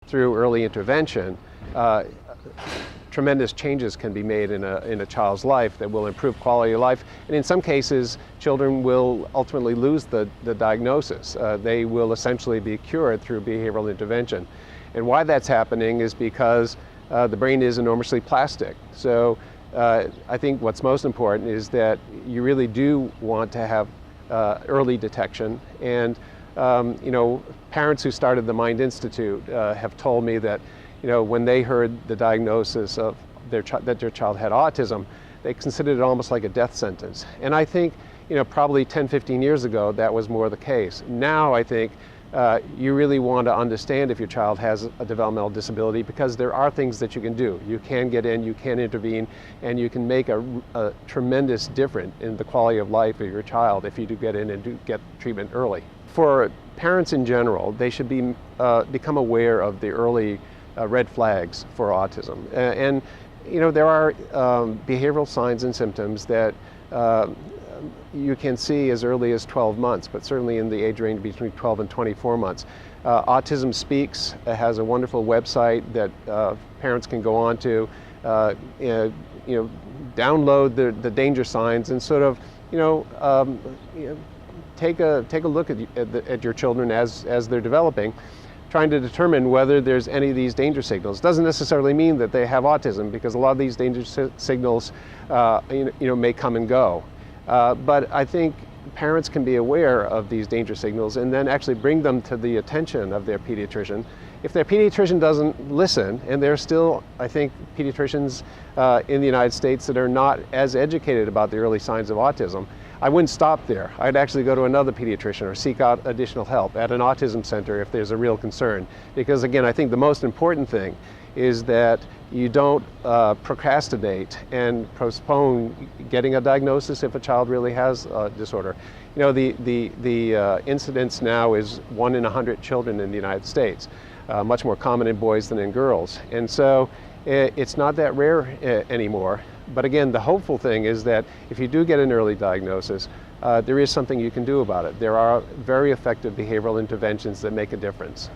Through early intervention, tremendous changes can be made in a child's life that will improve quality of life. And in some cases, children will ultimately lose the diagnosis. They will essentially be cured through behavioral intervention. And why that's happening is because the brain is enormously plastic. So I think what's most important is that you really do want to have early detection. And parents who started the Mind Institute have told me that when they heard the diagnosis of that their child had autism, they considered it almost like a death sentence. And I think, probably 10, 15 years ago, that was more the case. Now I think you really want to understand if your child has a developmental disability, because there are things that you can do. You can get in, you can intervene, and you can make a tremendous difference in the quality of life of your child if you do get in and do get treatment early. For parents in general, they should become aware of the early red flags for autism. And there are behavioral signs and symptoms that you can see as early as 12 months, but certainly in the age range between 12 and 24 months. Autism Speaks has a wonderful website that parents can go on to, download the danger signs and sort of, take a look at your children as they're developing, trying to determine whether there's any of these danger signals. Doesn't necessarily mean that they have autism, because a lot of these danger signals may come and go. But I think parents can be aware of these danger signals and then actually bring them to the attention of their pediatrician. If their pediatrician doesn't listen, and there's still, I think, pediatricians in the United States that are not as educated about the early signs of autism, I wouldn't stop there. I'd actually go to another pediatrician or seek out additional help at an autism center if there's a real concern. Because again, I think the most important thing is that you don't procrastinate and postpone getting a diagnosis if a child really has a disorder. The incidence now is 1 in 100 children in the United States, much more common in boys than in girls. And so it's not that rare anymore. But again, the hopeful thing is that if you do get an early diagnosis, there is something you can do about it. There are very effective behavioral interventions that make a difference.